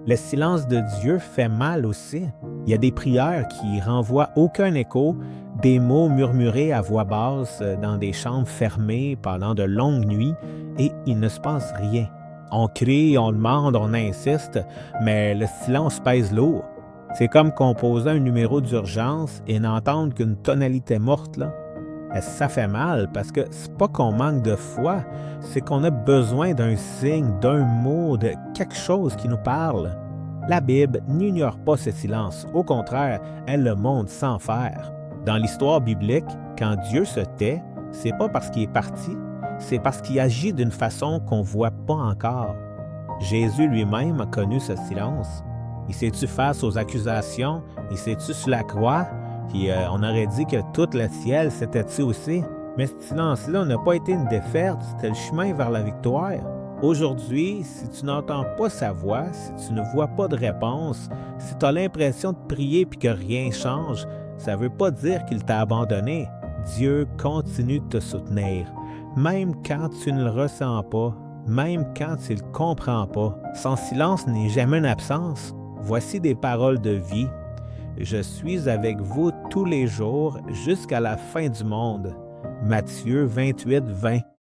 Le silence de Dieu fait mal aussi. Il y a des prières qui renvoient aucun écho, des mots murmurés à voix basse dans des chambres fermées pendant de longues nuits et il ne se passe rien. On crie, on demande, on insiste, mais le silence pèse lourd. C'est comme composer un numéro d'urgence et n'entendre qu'une tonalité morte, là. Ça fait mal parce que c'est pas qu'on manque de foi, c'est qu'on a besoin d'un signe, d'un mot, de quelque chose qui nous parle. La Bible n'ignore pas ce silence, au contraire, elle le montre sans faire. Dans l'histoire biblique, quand Dieu se tait, c'est pas parce qu'il est parti, c'est parce qu'il agit d'une façon qu'on voit pas encore. Jésus lui-même a connu ce silence. Il s'est-tu face aux accusations, il s'est-tu sur la croix, puis on aurait dit que tout le ciel s'était tu aussi. Mais ce silence-là n'a pas été une défaite, c'était le chemin vers la victoire. Aujourd'hui, si tu n'entends pas sa voix, si tu ne vois pas de réponse, si tu as l'impression de prier puis que rien change, ça ne veut pas dire qu'il t'a abandonné. Dieu continue de te soutenir, même quand tu ne le ressens pas, même quand tu ne le comprends pas. Son silence n'est jamais une absence. Voici des paroles de vie. Je suis avec vous tous les jours jusqu'à la fin du monde. Matthieu 28, 20.